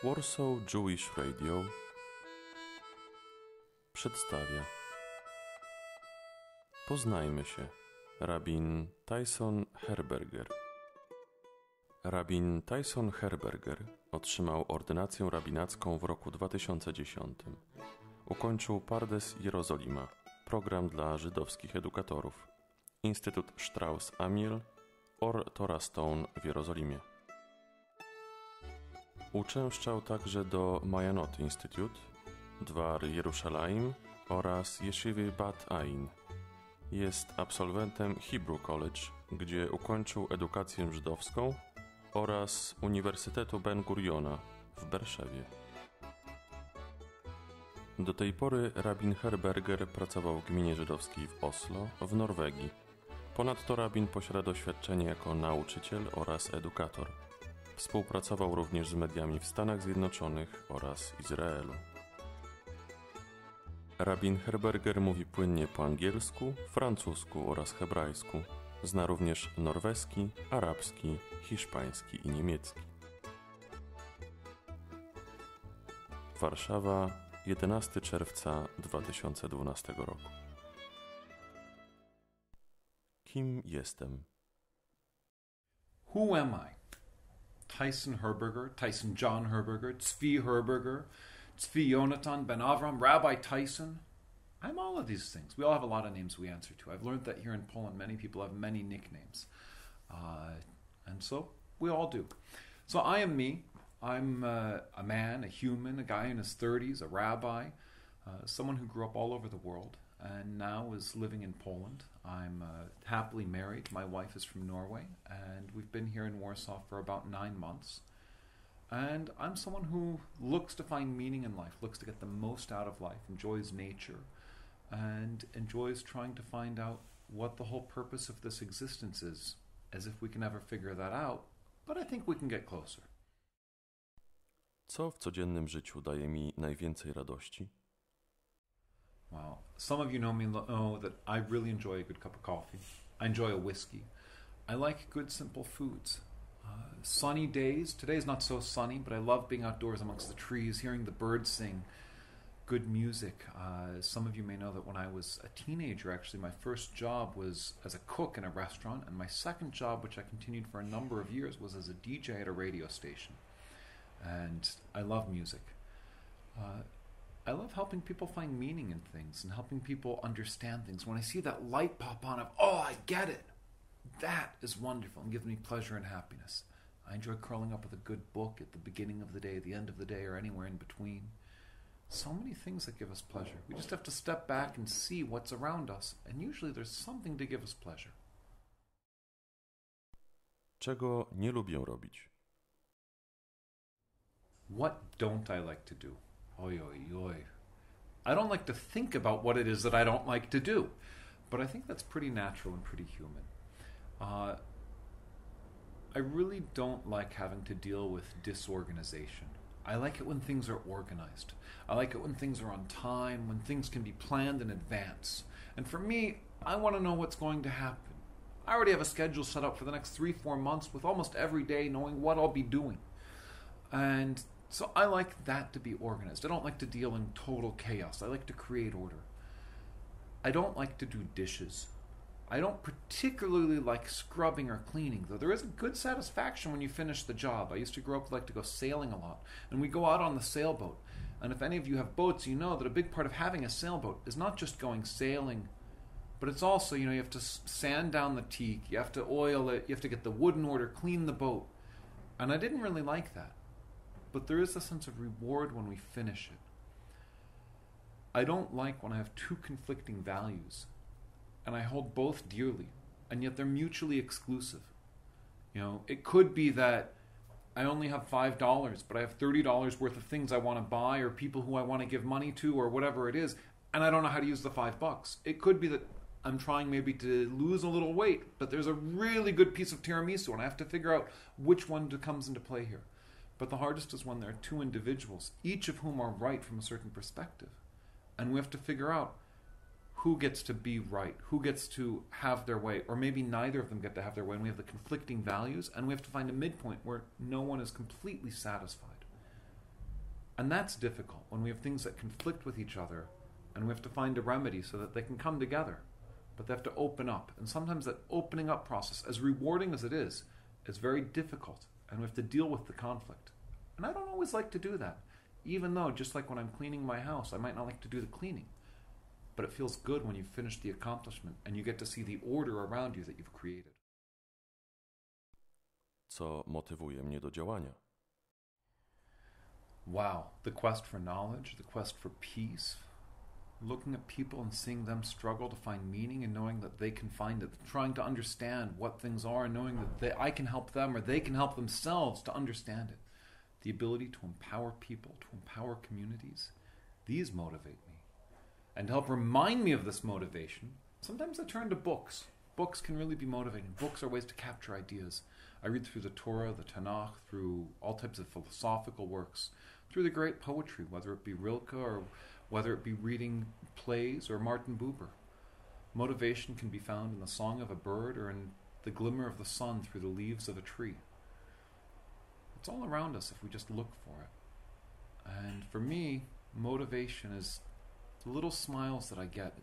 Warsaw Jewish Radio przedstawia Poznajmy się. Rabin Tyson Herberger. Rabin Tyson Herberger otrzymał ordynację rabinacką w roku 2010. Ukończył Pardes Jerozolima, program dla żydowskich edukatorów, Instytut Strauss-Amiel or Torah Stone w Jerozolimie. Uczęszczał także do Mayanot Institute, Dwar Jerusalem oraz Yeshivy Bat Ain. Jest absolwentem Hebrew College, gdzie ukończył edukację żydowską, oraz Uniwersytetu Ben Guriona w Berszewie. Do tej pory rabin Herberger pracował w gminie żydowskiej w Oslo w Norwegii. Ponadto rabin posiada doświadczenie jako nauczyciel oraz edukator. Współpracował również z mediami w Stanach Zjednoczonych oraz Izraelu. Rabin Herberger mówi płynnie po angielsku, francusku oraz hebrajsku. Zna również norweski, arabski, hiszpański i niemiecki. Warszawa, 11 czerwca 2012 roku. Kim jestem? Who am I? Tyson Herberger, Tyson John Herberger, Tzvi Herberger, Tzvi Yonatan Ben Avram, Rabbi Tyson. I'm all of these things. We all have a lot of names we answer to. I've learned that here in Poland, many people have many nicknames. And so we all do. So I am me. I'm a man, a human, a guy in his 30s, a rabbi, someone who grew up all over the world and now is living in Poland. I'm happily married. My wife is from Norway, and we've been here in Warsaw for about 9 months. And I'm someone who looks to find meaning in life, looks to get the most out of life, enjoys nature, and enjoys trying to find out what the whole purpose of this existence is, as if we can ever figure that out, but I think we can get closer. Co w codziennym życiu daje mi najwięcej radości? Well, some of you know me know that I really enjoy a good cup of coffee. I enjoy a whiskey. I like good, simple foods. Sunny days. Today is not so sunny, but I love being outdoors amongst the trees, hearing the birds sing, good music. Some of you may know that when I was a teenager, actually, my first job was as a cook in a restaurant, and my second job, which I continued for a number of years, was as a DJ at a radio station. And I love music. I love helping people find meaning in things and helping people understand things. When I see that light pop on, I get it. That is wonderful and gives me pleasure and happiness. I enjoy curling up with a good book at the beginning of the day, the end of the day, or anywhere in between. So many things that give us pleasure. We just have to step back and see what's around us, and usually there's something to give us pleasure. Czego nie lubię robić? What don't I like to do? Oi, oi, oi. I don't like to think about what it is that I don't like to do, but I think that's pretty natural and pretty human. I really don't like having to deal with disorganization. I like it when things are organized. I like it when things are on time, when things can be planned in advance. And for me, I want to know what's going to happen. I already have a schedule set up for the next 3-4 months with almost every day knowing what I'll be doing. And so I like that to be organized. I don't like to deal in total chaos. I like to create order. I don't like to do dishes. I don't particularly like scrubbing or cleaning, though there is a good satisfaction when you finish the job. I used to grow up like to go sailing a lot, and we go out on the sailboat. And if any of you have boats, you know that a big part of having a sailboat is not just going sailing, but it's also, you have to sand down the teak, you have to oil it, you have to get the wood in order, clean the boat. And I didn't really like that. But there is a sense of reward when we finish it. I don't like when I have two conflicting values, and I hold both dearly, and yet they're mutually exclusive. It could be that I only have $5, but I have $30 worth of things I want to buy, or people who I want to give money to, or whatever it is, and I don't know how to use the $5. It could be that I'm trying maybe to lose a little weight, but there's a really good piece of tiramisu, and I have to figure out which one comes into play here. But the hardest is when there are two individuals, each of whom are right from a certain perspective. And we have to figure out who gets to be right, who gets to have their way, or maybe neither of them get to have their way, and we have the conflicting values, and we have to find a midpoint where no one is completely satisfied. And that's difficult when we have things that conflict with each other and we have to find a remedy so that they can come together. But they have to open up. And sometimes that opening up process, as rewarding as it is very difficult. And we have to deal with the conflict. And I don't always like to do that. Even though, just like when I'm cleaning my house, I might not like to do the cleaning. But it feels good when you've finished the accomplishment and you get to see the order around you that you've created. Co motywuje mnie do działania? Wow, the quest for knowledge, the quest for peace, looking at people and seeing them struggle to find meaning and knowing that they can find it, trying to understand what things are and knowing that I can help them or they can help themselves to understand it. The ability to empower people, to empower communities, these motivate me. And to help remind me of this motivation, sometimes I turn to books. Books can really be motivating. Books are ways to capture ideas. I read through the Torah, the Tanakh, through all types of philosophical works, through the great poetry, whether it be Rilke or whether it be reading plays or Martin Buber. Motivation can be found in the song of a bird or in the glimmer of the sun through the leaves of a tree. It's all around us if we just look for it. And for me, motivation is the little smiles that I get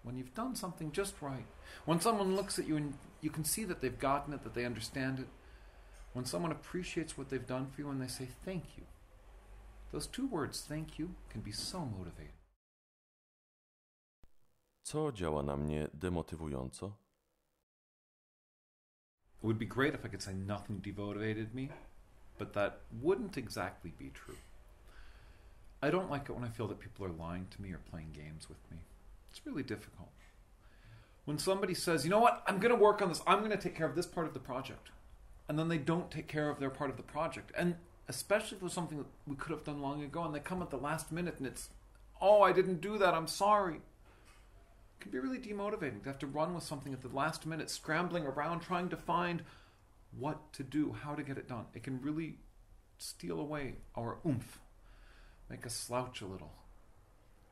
when you've done something just right. When someone looks at you and you can see that they've gotten it, that they understand it. When someone appreciates what they've done for you and they say thank you. Those two words, thank you, can be so motivating. Co działa na mnie demotywująco? It would be great if I could say nothing demotivated me, but that wouldn't exactly be true. I don't like it when I feel that people are lying to me or playing games with me. It's really difficult. When somebody says, you know what, I'm going to work on this, I'm going to take care of this part of the project, and then they don't take care of their part of the project, and especially if it was something that we could have done long ago, and they come at the last minute and it's, oh, I didn't do that, I'm sorry. It can be really demotivating to have to run with something at the last minute, scrambling around, trying to find what to do, how to get it done. It can really steal away our oomph, make us slouch a little.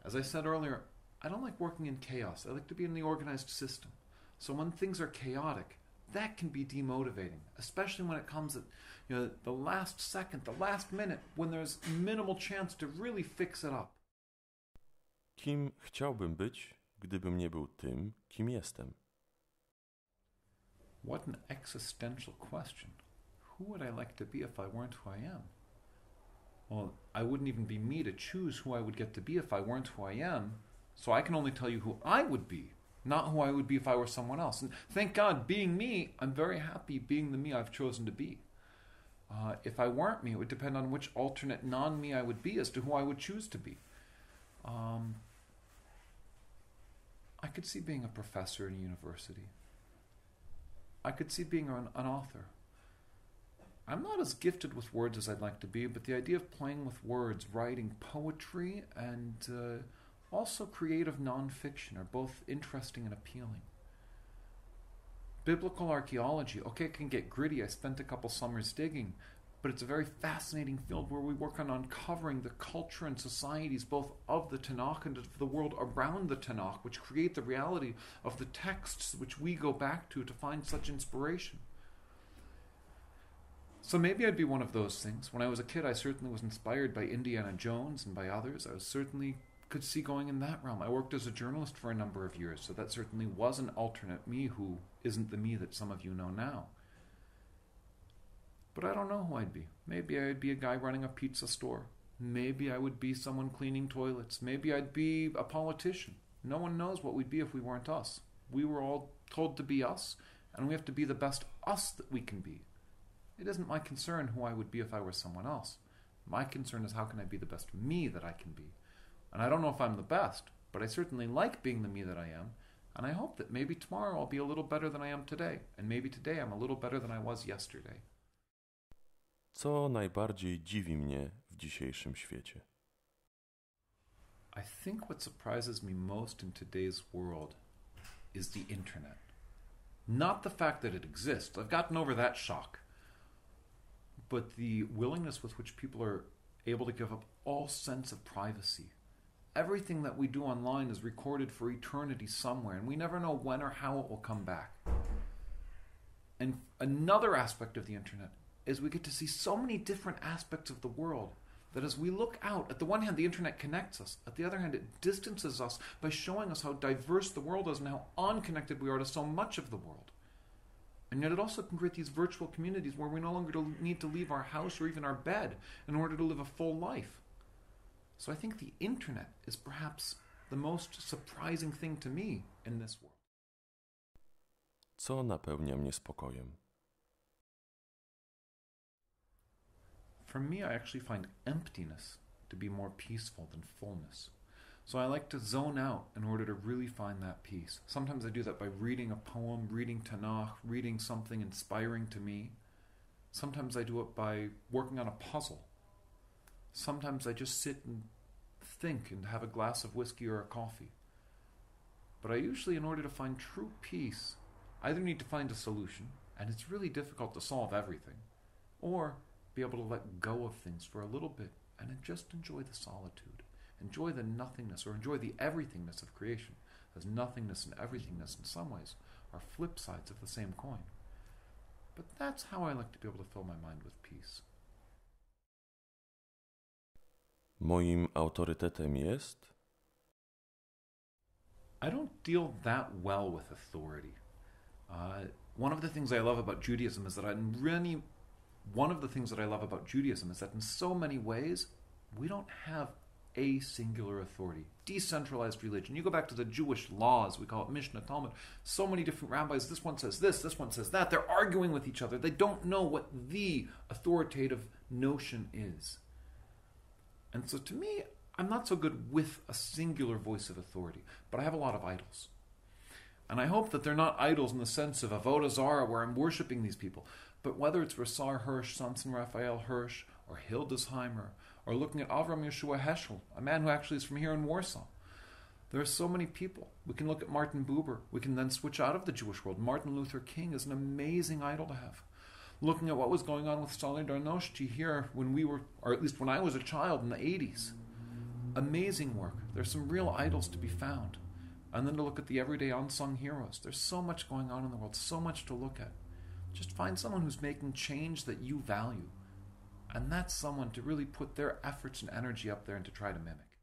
As I said earlier, I don't like working in chaos. I like to be in the organized system. So when things are chaotic, that can be demotivating, especially when it comes at the last second, the last minute, when there's minimal chance to really fix it up. Kim chciałbym być, gdybym nie był tym, kim jestem? What an existential question. Who would I like to be if I weren't who I am? Well, I wouldn't even be me to choose who I would get to be if I weren't who I am, so I can only tell you who I would be, not who I would be if I were someone else. And thank God, being me, I'm very happy being the me I've chosen to be. If I weren't me, it would depend on which alternate non-me I would be as to who I would choose to be. I could see being a professor in a university. I could see being an author. I'm not as gifted with words as I'd like to be, but the idea of playing with words, writing poetry, and also creative nonfiction are both interesting and appealing. Biblical archaeology, okay, it can get gritty. I spent a couple summers digging, but it's a very fascinating field where we work on uncovering the culture and societies both of the Tanakh and of the world around the Tanakh, which create the reality of the texts which we go back to find such inspiration. So maybe I'd be one of those things. When I was a kid, I certainly was inspired by Indiana Jones and by others. I certainly could see going in that realm. I worked as a journalist for a number of years, so that certainly was an alternate me who isn't the me that some of you know now. But I don't know who I'd be. Maybe I'd be a guy running a pizza store. Maybe I would be someone cleaning toilets. Maybe I'd be a politician. No one knows what we'd be if we weren't us. We were all told to be us, and we have to be the best us that we can be. It isn't my concern who I would be if I were someone else. My concern is how can I be the best me that I can be. And I don't know if I'm the best, but I certainly like being the me that I am, and I hope that maybe tomorrow I'll be a little better than I am today, and maybe today I'm a little better than I was yesterday. Co najbardziej dziwi mnie w dzisiejszym świecie? I think what surprises me most in today's world is the internet. Not the fact that it exists. I've gotten over that shock. But the willingness with which people are able to give up all sense of privacy. Everything that we do online is recorded for eternity somewhere, and we never know when or how it will come back. And another aspect of the internet is we get to see so many different aspects of the world that as we look out, at the one hand, the internet connects us. At the other hand, it distances us by showing us how diverse the world is and how unconnected we are to so much of the world. And yet it also can create these virtual communities where we no longer need to leave our house or even our bed in order to live a full life. So I think the internet is perhaps the most surprising thing to me in this world. Co napełnia mnie spokojem? For me, I actually find emptiness to be more peaceful than fullness. So I like to zone out in order to really find that peace. Sometimes I do that by reading a poem, reading Tanakh, reading something inspiring to me. Sometimes I do it by working on a puzzle. Sometimes I just sit and think and have a glass of whiskey or a coffee. But I usually, in order to find true peace, either need to find a solution, and it's really difficult to solve everything, or be able to let go of things for a little bit and just enjoy the solitude, enjoy the nothingness, or enjoy the everythingness of creation, as nothingness and everythingness in some ways are flip sides of the same coin. But that's how I like to be able to fill my mind with peace. Moim autorytetem jest? I don't deal that well with authority. One of the things I love about Judaism is that in so many ways we don't have a singular authority. Decentralized religion. You go back to the Jewish laws, we call it Mishnah, Talmud. So many different rabbis, this one says this one says that. They're arguing with each other. They don't know what the authoritative notion is. And so to me, I'm not so good with a singular voice of authority, but I have a lot of idols. And I hope that they're not idols in the sense of Avodah Zarah, where I'm worshiping these people. But whether it's Rassar Hirsch, Samson Raphael Hirsch, or Hildesheimer, or looking at Avram Yeshua Heschel, a man who actually is from here in Warsaw. There are so many people. We can look at Martin Buber. We can then switch out of the Jewish world. Martin Luther King is an amazing idol to have. Looking at what was going on with Solidarność here when we were, or at least when I was a child in the 80s. Amazing work. There's some real idols to be found. And then to look at the everyday unsung heroes. There's so much going on in the world, so much to look at. Just find someone who's making change that you value. And that's someone to really put their efforts and energy up there and to try to mimic.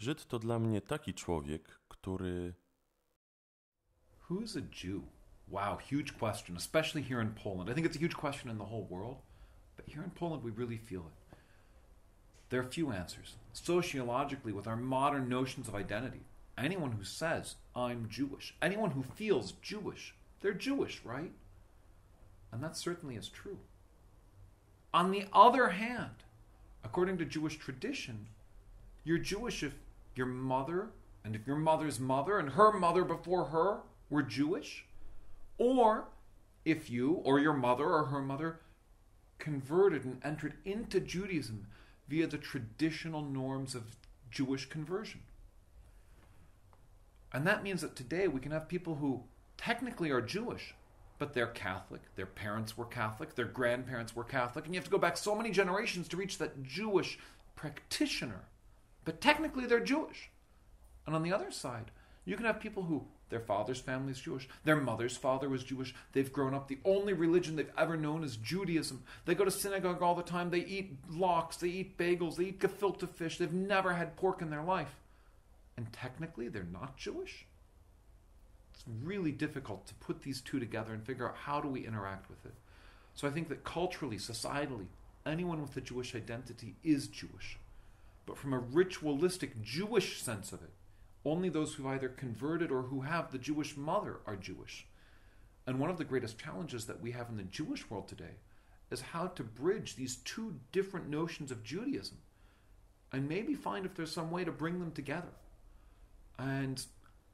Żyd to dla mnie taki człowiek, który... Who's a Jew? Wow, huge question, especially here in Poland. I think it's a huge question in the whole world, but here in Poland we really feel it. There are few answers. Sociologically, with our modern notions of identity, anyone who says, I'm Jewish, anyone who feels Jewish, they're Jewish, right? And that certainly is true. On the other hand, according to Jewish tradition, you're Jewish if your mother, and if your mother's mother, and her mother before her were Jewish, or if you, or your mother, or her mother converted and entered into Judaism via the traditional norms of Jewish conversion. And that means that today we can have people who technically are Jewish, but they're Catholic. Their parents were Catholic. Their grandparents were Catholic. And you have to go back so many generations to reach that Jewish practitioner. But technically they're Jewish. And on the other side, you can have people who, their father's family is Jewish. Their mother's father was Jewish. They've grown up. The only religion they've ever known is Judaism. They go to synagogue all the time. They eat lox. They eat bagels. They eat gefilte fish. They've never had pork in their life. And technically they're not Jewish. It's really difficult to put these two together and figure out how do we interact with it. So I think that culturally, societally, anyone with a Jewish identity is Jewish. But from a ritualistic Jewish sense of it, only those who've either converted or who have the Jewish mother are Jewish. And one of the greatest challenges that we have in the Jewish world today is how to bridge these two different notions of Judaism and maybe find if there's some way to bring them together. And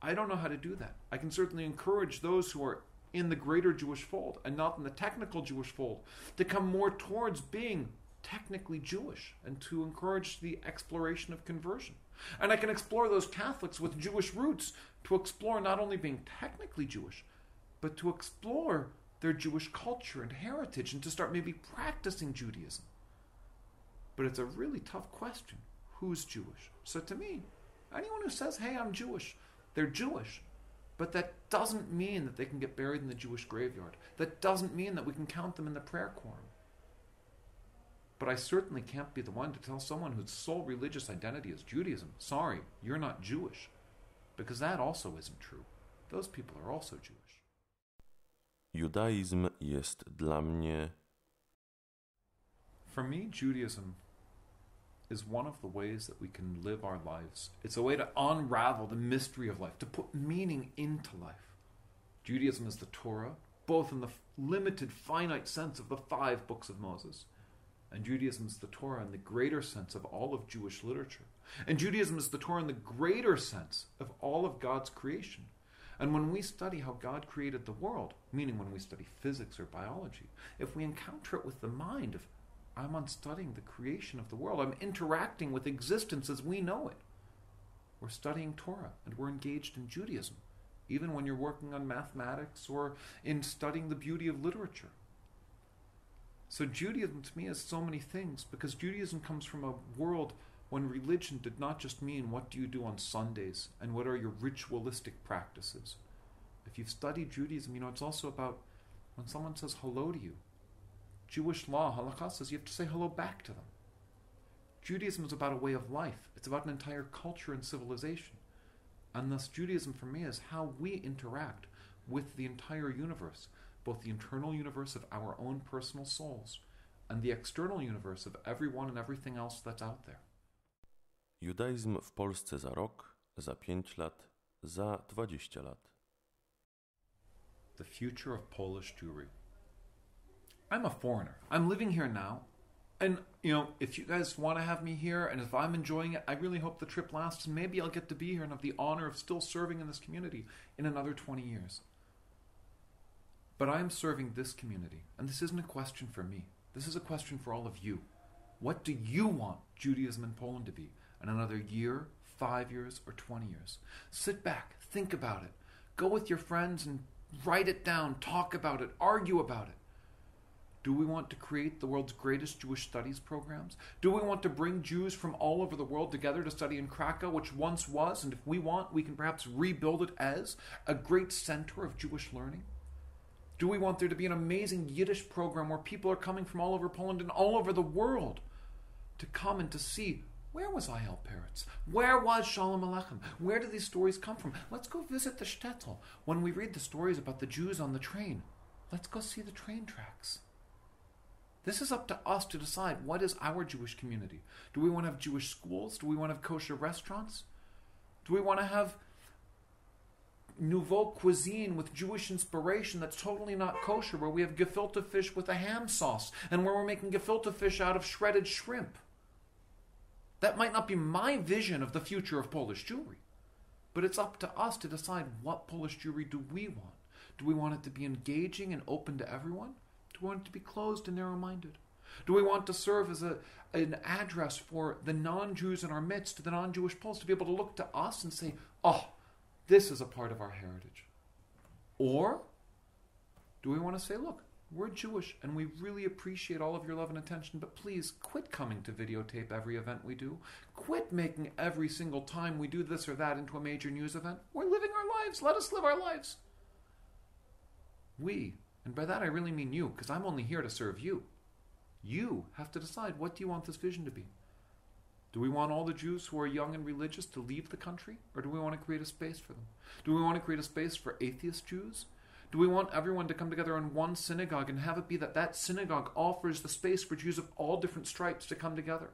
I don't know how to do that. I can certainly encourage those who are in the greater Jewish fold and not in the technical Jewish fold to come more towards being technically Jewish and to encourage the exploration of conversion. And I can explore those Catholics with Jewish roots to explore not only being technically Jewish, but to explore their Jewish culture and heritage and to start maybe practicing Judaism. But it's a really tough question. Who's Jewish? So to me, anyone who says, hey, I'm Jewish, they're Jewish. But that doesn't mean that they can get buried in the Jewish graveyard. That doesn't mean that we can count them in the prayer quorum. But but I certainly can't be the one to tell someone whose sole religious identity is Judaism, sorry, you're not Jewish. Because that also isn't true. Those people are also Jewish. Judaizm jest dla mnie. For me, Judaism is one of the ways that we can live our lives. It's a way to unravel the mystery of life, to put meaning into life. Judaism is the Torah, both in the limited, finite sense of the 5 books of Moses, and Judaism is the Torah in the greater sense of all of Jewish literature. And Judaism is the Torah in the greater sense of all of God's creation. And when we study how God created the world, meaning when we study physics or biology, if we encounter it with the mind of, I'm on studying the creation of the world, I'm interacting with existence as we know it, we're studying Torah and we're engaged in Judaism, even when you're working on mathematics or in studying the beauty of literature. So Judaism to me is so many things, because Judaism comes from a world when religion did not just mean what do you do on Sundays and what are your ritualistic practices. If you've studied Judaism, you know it's also about when someone says hello to you. Jewish law, halakha, says you have to say hello back to them. Judaism is about a way of life. It's about an entire culture and civilization. And thus Judaism for me is how we interact with the entire universe, both the internal universe of our own personal souls and the external universe of everyone and everything else that's out there. Judaizm w Polsce za rok, za 5 lat, za 20 lat. The future of Polish Jewry. I'm a foreigner. I'm living here now. And, you know, if you guys want to have me here, and if I'm enjoying it, I really hope the trip lasts, and maybe I'll get to be here and have the honor of still serving in this community in another 20 years. But I am serving this community, and this isn't a question for me. This is a question for all of you. What do you want Judaism in Poland to be in another year, 5 years, or 20 years? Sit back, think about it. Go with your friends and write it down, talk about it, argue about it. Do we want to create the world's greatest Jewish studies programs? Do we want to bring Jews from all over the world together to study in Krakow, which once was, and if we want, we can perhaps rebuild it as a great center of Jewish learning? Do we want there to be an amazing Yiddish program where people are coming from all over Poland and all over the world to come and to see, where was I.L. Peretz? Where was Shalom Aleichem? Where did these stories come from? Let's go visit the shtetl. When we read the stories about the Jews on the train, let's go see the train tracks. This is up to us to decide what is our Jewish community. Do we want to have Jewish schools? Do we want to have kosher restaurants? Do we want to have nouveau cuisine with Jewish inspiration that's totally not kosher, where we have gefilte fish with a ham sauce and where we're making gefilte fish out of shredded shrimp? That might not be my vision of the future of Polish Jewry, but it's up to us to decide what Polish Jewry do we want. Do we want it to be engaging and open to everyone? Do we want it to be closed and narrow-minded? Do we want to serve as an address for the non-Jews in our midst, the non-Jewish Poles, to be able to look to us and say, oh, this is a part of our heritage? Or do we want to say, look, we're Jewish and we really appreciate all of your love and attention, but please quit coming to videotape every event we do. Quit making every single time we do this or that into a major news event. We're living our lives. Let us live our lives. We, and by that I really mean you, because I'm only here to serve you. You have to decide, what do you want this vision to be? Do we want all the Jews who are young and religious to leave the country? Or do we want to create a space for them? Do we want to create a space for atheist Jews? Do we want everyone to come together in one synagogue and have it be that that synagogue offers the space for Jews of all different stripes to come together?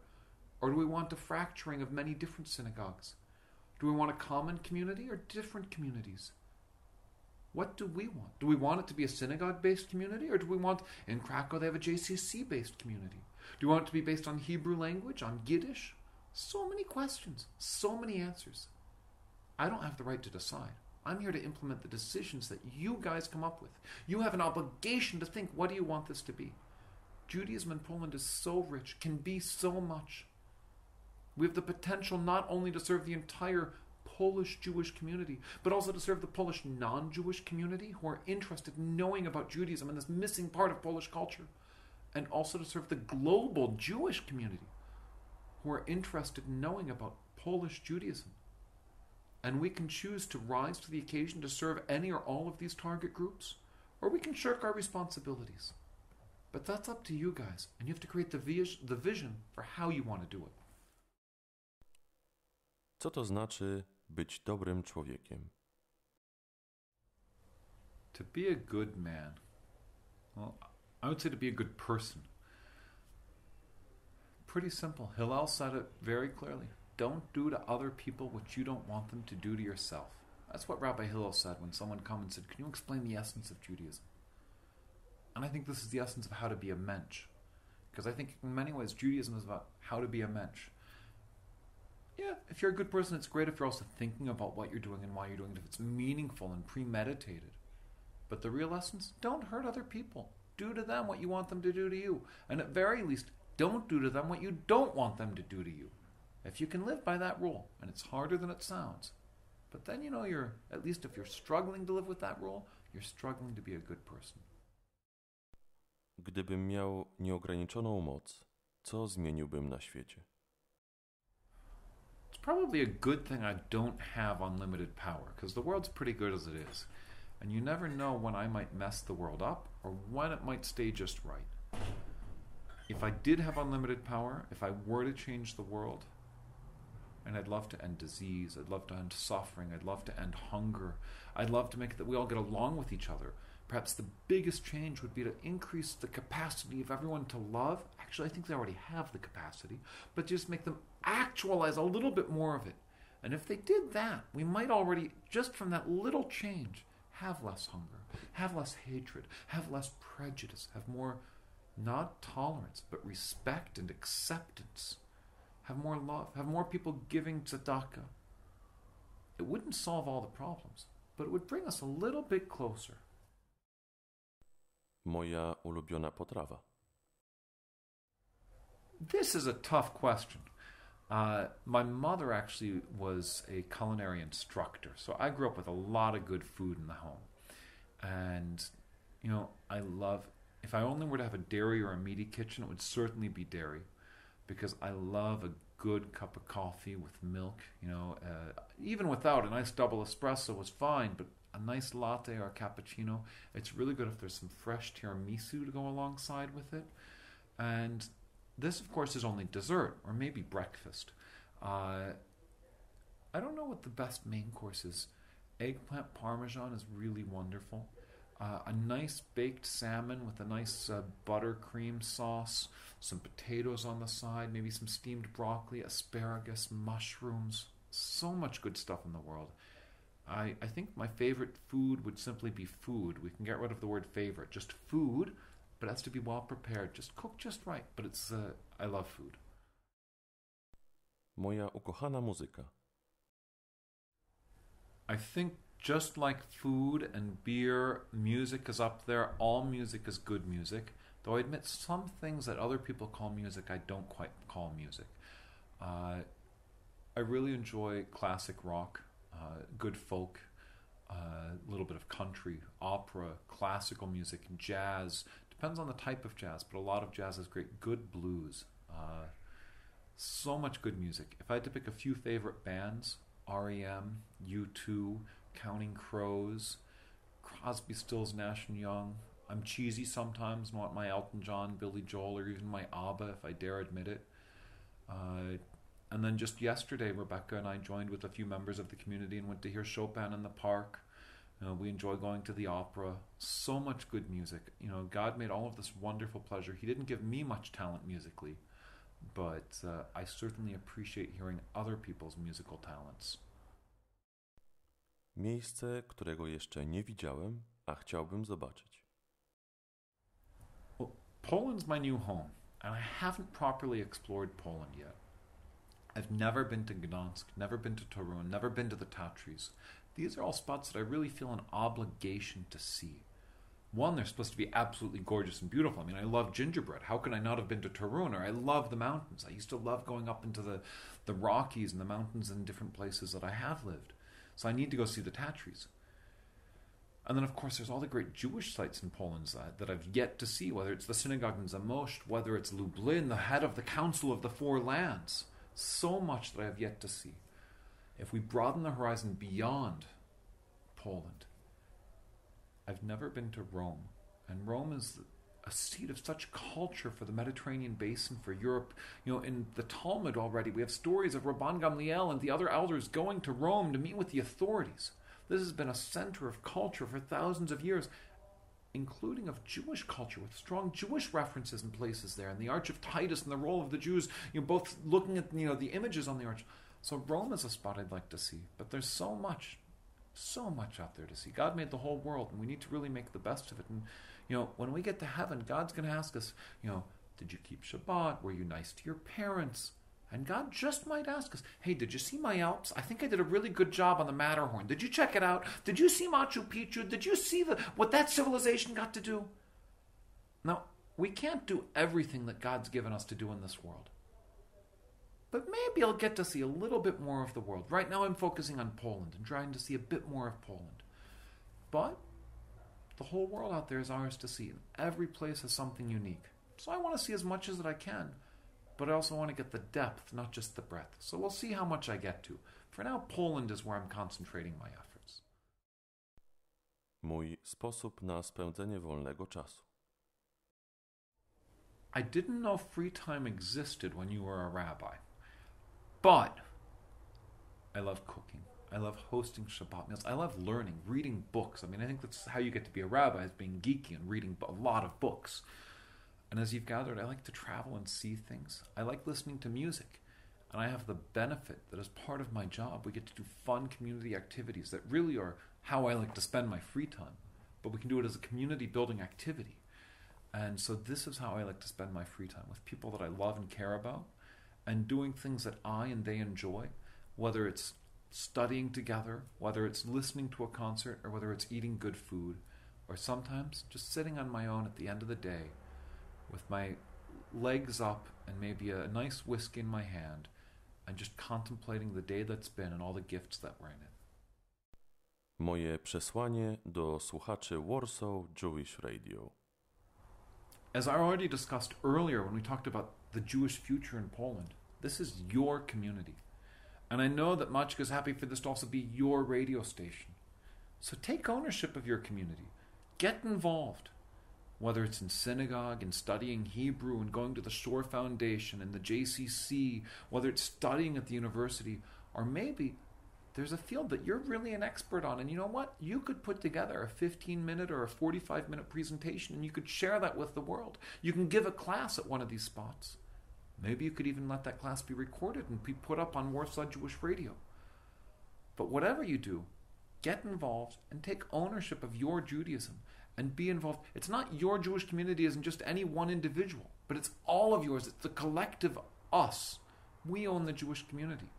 Or do we want a fracturing of many different synagogues? Do we want a common community or different communities? What do we want? Do we want it to be a synagogue-based community, or do we want, in Krakow they have a JCC-based community? Do we want it to be based on Hebrew language, on Yiddish? So many questions, so many answers. I don't have the right to decide. I'm here to implement the decisions that you guys come up with. You have an obligation to think, what do you want this to be? Judaism in Poland is so rich, can be so much. We have the potential not only to serve the entire Polish Jewish community, but also to serve the Polish non-Jewish community who are interested in knowing about Judaism and this missing part of Polish culture, and also to serve the global Jewish community who are interested in knowing about Polish Judaism. And we can choose to rise to the occasion to serve any or all of these target groups, or we can shirk our responsibilities. But that's up to you guys, and you have to create the vision for how you want to do it. Co to znaczy być dobrym człowiekiem? To be a good man. Well, I would say to be a good person. Pretty simple. Hillel said it very clearly. Don't do to other people what you don't want them to do to yourself. That's what Rabbi Hillel said when someone came and said, can you explain the essence of Judaism? And I think this is the essence of how to be a mensch. Because I think in many ways Judaism is about how to be a mensch. Yeah, if you're a good person, it's great if you're also thinking about what you're doing and why you're doing it, if it's meaningful and premeditated. But the real essence, don't hurt other people. Do to them what you want them to do to you. And at very least, don't do to them what you don't want them to do to you. If you can live by that rule, and it's harder than it sounds, but then you're, at least if you're struggling to live with that rule, you're struggling to be a good person. Gdybym miał nieograniczoną moc, co zmieniłbym na świecie? It's probably a good thing I don't have unlimited power, because the world's pretty good as it is. And you never know when I might mess the world up, or when it might stay just right. If I did have unlimited power, if I were to change the world, and I'd love to end disease, I'd love to end suffering, I'd love to end hunger, I'd love to make it that we all get along with each other. Perhaps the biggest change would be to increase the capacity of everyone to love. Actually, I think they already have the capacity, but just make them actualize a little bit more of it. And if they did that, we might already, just from that little change, have less hunger, have less hatred, have less prejudice, have more, not tolerance, but respect and acceptance. Have more love, have more people giving tzedakah. It wouldn't solve all the problems, but it would bring us a little bit closer. Moja ulubiona potrawa. This is a tough question. My mother actually was a culinary instructor, so I grew up with a lot of good food in the home. And, I love, if I only were to have a dairy or a meaty kitchen, it would certainly be dairy. Because I love a good cup of coffee with milk. Even without, a nice double espresso was fine, but a nice latte or a cappuccino, it's really good if there's some fresh tiramisu to go alongside with it. And this, of course, is only dessert, or maybe breakfast. I don't know what the best main course is. Eggplant parmesan is really wonderful. A nice baked salmon with a nice buttercream sauce, some potatoes on the side, maybe some steamed broccoli, asparagus, mushrooms. So much good stuff in the world. I think my favorite food would simply be food. We can get rid of the word favorite. Just food, but it has to be well prepared. Just cooked just right. But I love food. Moja ukochana muzyka. I think just like food and beer, music is up there. All music is good music. Though I admit some things that other people call music, I don't quite call music. I really enjoy classic rock, good folk, a little bit of country, opera, classical music, jazz. Depends on the type of jazz, but a lot of jazz is great. Good blues. So much good music. If I had to pick a few favorite bands, R.E.M., U2, Counting Crows, Crosby, Stills, Nash & Young. I'm cheesy sometimes, want my Elton John, Billy Joel, or even my ABBA, if I dare admit it. And then just yesterday, Rebecca and I joined with a few members of the community and went to hear Chopin in the park. We enjoy going to the opera. So much good music. God made all of this wonderful pleasure. He didn't give me much talent musically, but I certainly appreciate hearing other people's musical talents. Miejsce, którego jeszcze nie widziałem, a chciałbym zobaczyć. Well, Poland's my new home, and I haven't properly explored Poland yet. I've never been to Gdansk, never been to Torun, never been to the Tatries. These are all spots that I really feel an obligation to see. One, they're supposed to be absolutely gorgeous and beautiful. I mean, I love gingerbread. How could I not have been to Torun? Or I love the mountains. I used to love going up into the Rockies and the mountains in different places that I have lived. So I need to go see the Tatries. And then, of course, there's all the great Jewish sites in Poland that I've yet to see, whether it's the synagogue in Zamość, whether it's Lublin, the head of the Council of the Four Lands. So much that I have yet to see. If we broaden the horizon beyond Poland, I've never been to Rome. And Rome is a seat of such culture for the Mediterranean basin, for Europe. In the Talmud already, we have stories of Rabban Gamliel and the other elders going to Rome to meet with the authorities. This has been a center of culture for thousands of years, including of Jewish culture, with strong Jewish references in places there, and the Arch of Titus and the role of the Jews, both looking at the images on the arch. So Rome is a spot I'd like to see, but there's so much out there to see. God made the whole world, and we need to really make the best of it. And when we get to heaven, God's going to ask us, did you keep Shabbat? Were you nice to your parents? And God just might ask us, hey, did you see my Alps? I think I did a really good job on the Matterhorn. Did you check it out? Did you see Machu Picchu? Did you see what that civilization got to do? Now, we can't do everything that God's given us to do in this world. But maybe I'll get to see a little bit more of the world. Right now I'm focusing on Poland and trying to see a bit more of Poland. But the whole world out there is ours to see. And every place has something unique. So I want to see as much as I can. But I also want to get the depth, not just the breadth. So we'll see how much I get to. For now, Poland is where I'm concentrating my efforts. Mój sposób na spędzenie wolnego czasu. I didn't know free time existed when you were a rabbi. But I love cooking. I love hosting Shabbat meals. I love learning, reading books. I think that's how you get to be a rabbi, is being geeky and reading a lot of books. And as you've gathered, I like to travel and see things. I like listening to music. And I have the benefit that as part of my job, we get to do fun community activities that really are how I like to spend my free time. But we can do it as a community building activity. And so this is how I like to spend my free time, with people that I love and care about, and doing things that I and they enjoy, whether it's studying together, whether it's listening to a concert, or whether it's eating good food, or sometimes just sitting on my own at the end of the day with my legs up and maybe a nice whiskey in my hand and just contemplating the day that's been and all the gifts that were in it. Moje przesłanie do słuchaczy Warsaw Jewish Radio. As I already discussed earlier when we talked about the Jewish future in Poland, this is your community. And I know that Maciek is happy for this to also be your radio station. So take ownership of your community. Get involved. Whether it's in synagogue and studying Hebrew and going to the Shore Foundation and the JCC, whether it's studying at the university, or maybe there's a field that you're really an expert on, and you know what? You could put together a 15-minute or a 45-minute presentation, and you could share that with the world. You can give a class at one of these spots. Maybe you could even let that class be recorded and be put up on Warsaw Jewish Radio. But whatever you do, get involved and take ownership of your Judaism and be involved. It's not your Jewish community isn't just any one individual, but it's all of yours. It's the collective us. We own the Jewish community.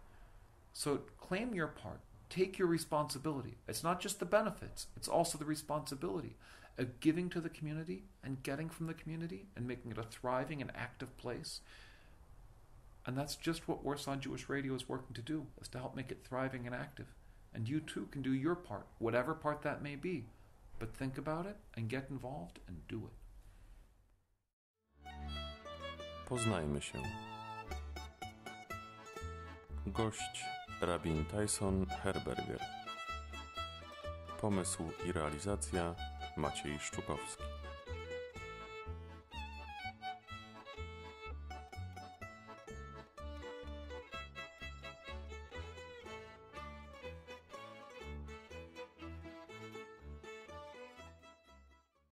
So claim your part. Take your responsibility. It's not just the benefits. It's also the responsibility of giving to the community and getting from the community and making it a thriving and active place. And that's just what Warsaw Jewish Radio is working to do, is to help make it thriving and active. And you too can do your part, whatever part that may be. But think about it and get involved and do it. Poznajmy się. Gość Rabin Tyson Herberger. Pomysł i realizacja Maciej Szczukowski.